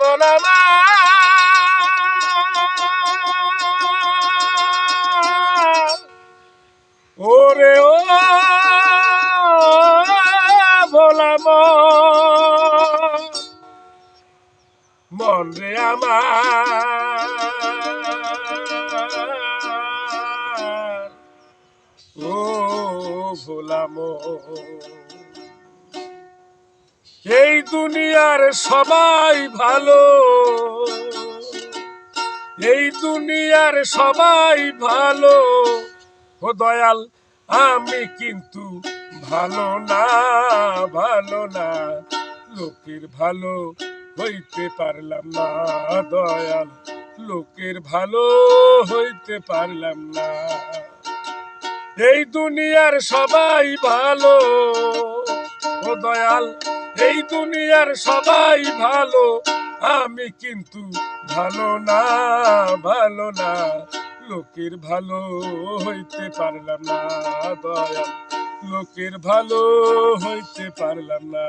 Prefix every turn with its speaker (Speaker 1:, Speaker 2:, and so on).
Speaker 1: মরণ আমার ওরে ও ভোলা মন রে আমার ও ভোলা এই দুনিয়ার সবাই ভালো, এই দুনিয়ার সবাই ভালো, ও দয়াল আমি কিন্তু ভালো না, ভালো না, লোকের ভালো হইতে পারলাম না দয়াল, লোকের ভালো হইতে পারলাম না। এই দুনিয়ার সবাই ভালো, ও দয়াল এই দুনিয়ার সবাই ভালো, আমি কিন্তু ভালো না, ভালো না, লোকের ভালো হইতে পারলাম না দয়াল, লোকের ভালো হইতে পারলাম না।